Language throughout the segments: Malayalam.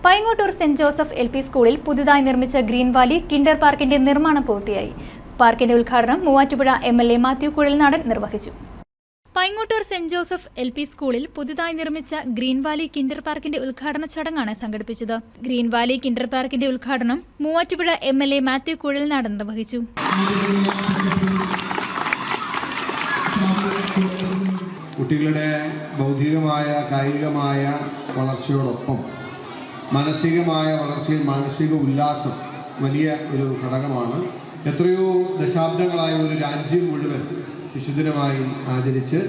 Paingottoor saint Joseph L P സ്കൂളിൽ പുതുതായി നിർമ്മിച്ച ഗ്രീൻ വാലി കിൻഡർ പാർക്കിന്റെ നിർമ്മാണം പൂർത്തിയായി. പാർക്കിന്റെ ഉദ്ഘാടനം മൂവാറ്റുപുഴ MLA മാത്യു കുഴൽനാടൻ നിർവഹിച്ചു. Paingottoor saint Joseph L P സ്കൂളിൽ പുതുതായി നിർമ്മിച്ച ഗ്രീൻ വാലി കിൻഡർ പാർക്കിന്റെ ഉദ്ഘാടന ചടങ്ങാണ് സംഘടിപ്പിച്ചത്. ഗ്രീൻ വാലി കിൻഡർ പാർക്കിന്റെ ഉദ്ഘാടനം മൂവാറ്റുപുഴ MLA മാത്യു കുഴൽനാടൻ നിർവഹിച്ചു. കുട്ടികളുടെ ബൗദ്ധികമായ കായികമായ വളർച്ചയോടൊപ്പം മാനസികമായ വളർച്ചയിൽ മാനസിക ഉല്ലാസം വലിയ ഒരു ഘടകമാണ്. എത്രയോ ദശാബ്ദങ്ങളായ ഒരു രാജ്യം മുഴുവൻ ശിശുദിനമായി ആചരിച്ച്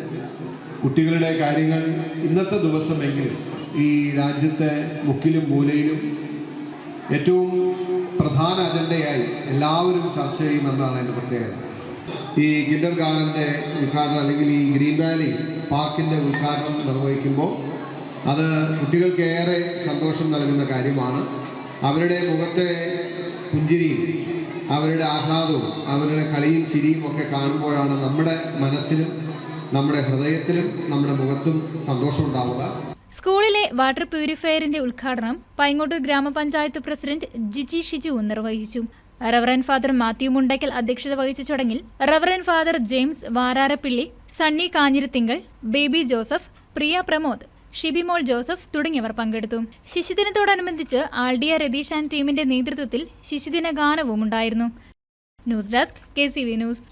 കുട്ടികളുടെ കാര്യങ്ങൾ ഇന്നത്തെ ദിവസമെങ്കിലും ഈ രാജ്യത്തെ മുക്കിലും മൂലയിലും ഏറ്റവും പ്രധാന അജണ്ടയായി എല്ലാവരും ചർച്ച ചെയ്യുമെന്നാണ് എൻ്റെ പ്രത്യേകത. ഈ കിൻഡർ ഗാർഡൻ്റെ ഉദ്ഘാടനം അല്ലെങ്കിൽ ഈ ഗ്രീൻ വാലി പാർക്കിൻ്റെ ഉദ്ഘാടനം നിർവഹിക്കുമ്പോൾ അത് കുട്ടികൾക്ക് ഏറെ സന്തോഷം നൽകുന്ന കാര്യമാണ്. അവരുടെ മുഖത്തെ പുഞ്ചിരിയും അവരുടെ ആഹ്ലാദവും അവരുടെ കളിയും ചിരിയും ഒക്കെ കാണുമ്പോഴാണ് നമ്മുടെ മനസ്സിലും നമ്മുടെ ഹൃദയത്തിലും നമ്മുടെ മുഖത്തും സന്തോഷം ഉണ്ടാവുക. സ്കൂളിലെ വാട്ടർ പ്യൂരിഫയറിന്റെ ഉദ്ഘാടനം പൈങ്ങോട്ടൂർ ഗ്രാമപഞ്ചായത്ത് പ്രസിഡന്റ് ജിജി ഷിജു നിർവഹിച്ചു. റവറൻ ഫാദർ മാത്യു മുണ്ടയ്ക്കൽ അധ്യക്ഷത വഹിച്ച ചടങ്ങിൽ reverend father James Vararappilly, Sunny Kanjirathinkal, Baby Joseph, Priya Pramod, Shibimol Joseph തുടങ്ങിയവർ പങ്കെടുത്തു. ശിശുദിനത്തോടനുബന്ധിച്ച് ആൾഡിയ രതീഷ് ആൻഡ് ടീമിന്റെ നേതൃത്വത്തിൽ ശിശുദിന ഗാനവും ഉണ്ടായിരുന്നു. News desk KCV news.